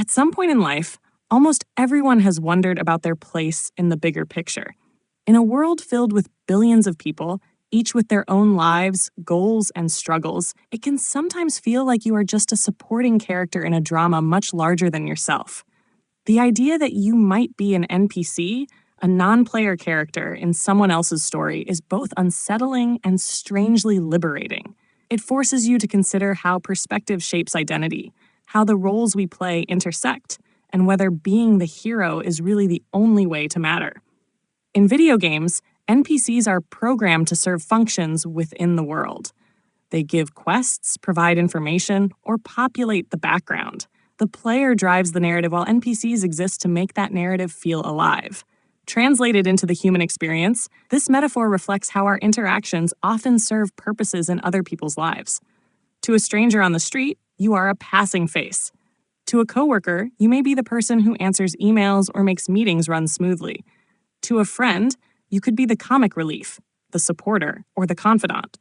At some point in life, almost everyone has wondered about their place in the bigger picture. In a world filled with billions of people, each with their own lives, goals, and struggles, it can sometimes feel like you are just a supporting character in a drama much larger than yourself. The idea that you might be an NPC, a non-player character in someone else's story, is both unsettling and strangely liberating. It forces you to consider how perspective shapes identity, how the roles we play intersect, and whether being the hero is really the only way to matter. In video games, NPCs are programmed to serve functions within the world. They give quests, provide information, or populate the background. The player drives the narrative while NPCs exist to make that narrative feel alive. Translated into the human experience, this metaphor reflects how our interactions often serve purposes in other people's lives. To a stranger on the street, you are a passing face. To a coworker, you may be the person who answers emails or makes meetings run smoothly. To a friend, you could be the comic relief, the supporter, or the confidant.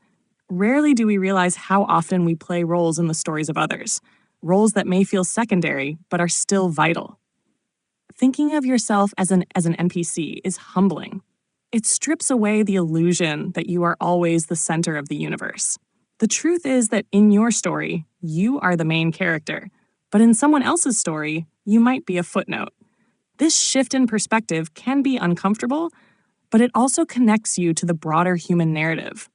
Rarely do we realize how often we play roles in the stories of others, roles that may feel secondary but are still vital. Thinking of yourself as an NPC is humbling. It strips away the illusion that you are always the center of the universe. The truth is that in your story, you are the main character, but in someone else's story, you might be a footnote. This shift in perspective can be uncomfortable, but it also connects you to the broader human narrative.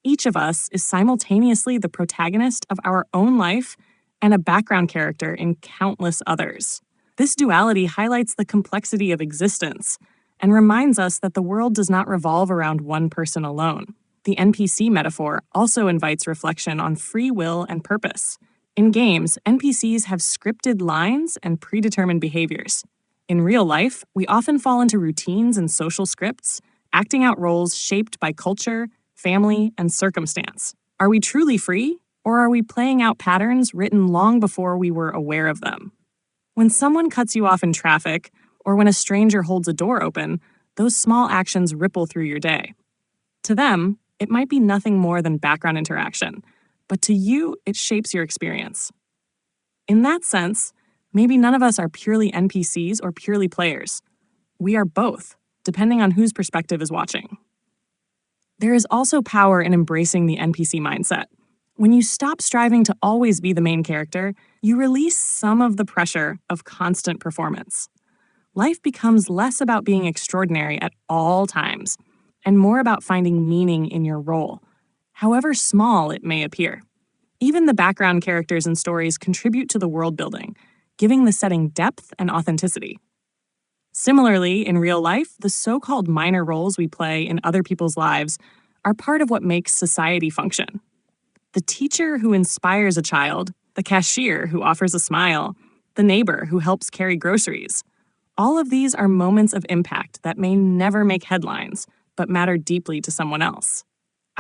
Each of us is simultaneously the protagonist of our own life and a background character in countless others. This duality highlights the complexity of existence and reminds us that the world does not revolve around one person alone. The NPC metaphor also invites reflection on free will and purpose. In games, NPCs have scripted lines and predetermined behaviors. In real life, we often fall into routines and social scripts, acting out roles shaped by culture, family, and circumstance. Are we truly free, or are we playing out patterns written long before we were aware of them? When someone cuts you off in traffic, or when a stranger holds a door open, those small actions ripple through your day. To them, it might be nothing more than background interaction, but to you, it shapes your experience. In that sense, maybe none of us are purely NPCs or purely players. We are both, depending on whose perspective is watching. There is also power in embracing the NPC mindset. When you stop striving to always be the main character, you release some of the pressure of constant performance. Life becomes less about being extraordinary at all times, and more about finding meaning in your role, however small it may appear. Even the background characters and stories contribute to the world building, giving the setting depth and authenticity. Similarly, in real life, the so-called minor roles we play in other people's lives are part of what makes society function. The teacher who inspires a child, the cashier who offers a smile, the neighbor who helps carry groceries. All of these are moments of impact that may never make headlines, but matter deeply to someone else.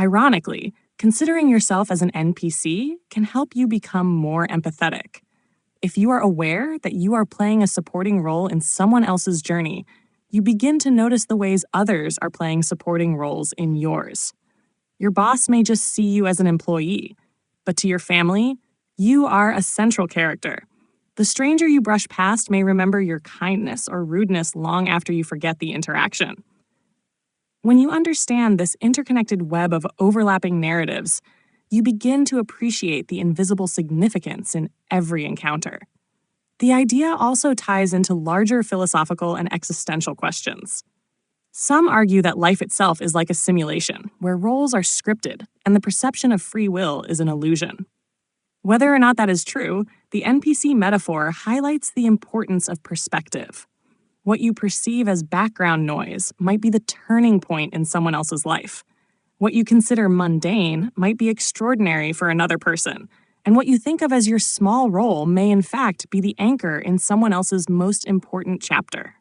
Ironically, considering yourself as an NPC can help you become more empathetic. If you are aware that you are playing a supporting role in someone else's journey, you begin to notice the ways others are playing supporting roles in yours. Your boss may just see you as an employee, but to your family, you are a central character. The stranger you brush past may remember your kindness or rudeness long after you forget the interaction. When you understand this interconnected web of overlapping narratives, you begin to appreciate the invisible significance in every encounter. The idea also ties into larger philosophical and existential questions. Some argue that life itself is like a simulation, where roles are scripted and the perception of free will is an illusion. Whether or not that is true, the NPC metaphor highlights the importance of perspective. What you perceive as background noise might be the turning point in someone else's life. What you consider mundane might be extraordinary for another person, and what you think of as your small role may in fact be the anchor in someone else's most important chapter.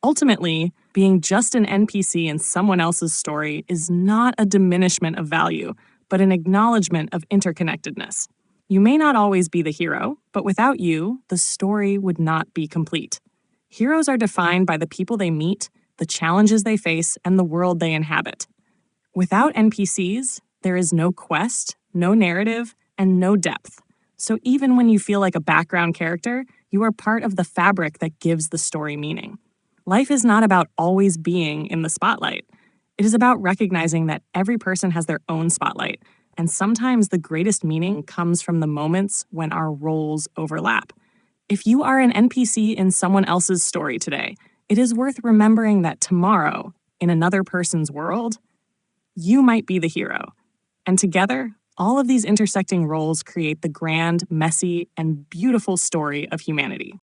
Ultimately, being just an NPC in someone else's story is not a diminishment of value, but an acknowledgement of interconnectedness. You may not always be the hero, but without you, the story would not be complete. Heroes are defined by the people they meet, the challenges they face, and the world they inhabit. Without NPCs, there is no quest, no narrative, and no depth. So even when you feel like a background character, you are part of the fabric that gives the story meaning. Life is not about always being in the spotlight. It is about recognizing that every person has their own spotlight, and sometimes the greatest meaning comes from the moments when our roles overlap. If you are an NPC in someone else's story today, it is worth remembering that tomorrow, in another person's world, you might be the hero. And together, all of these intersecting roles create the grand, messy, and beautiful story of humanity.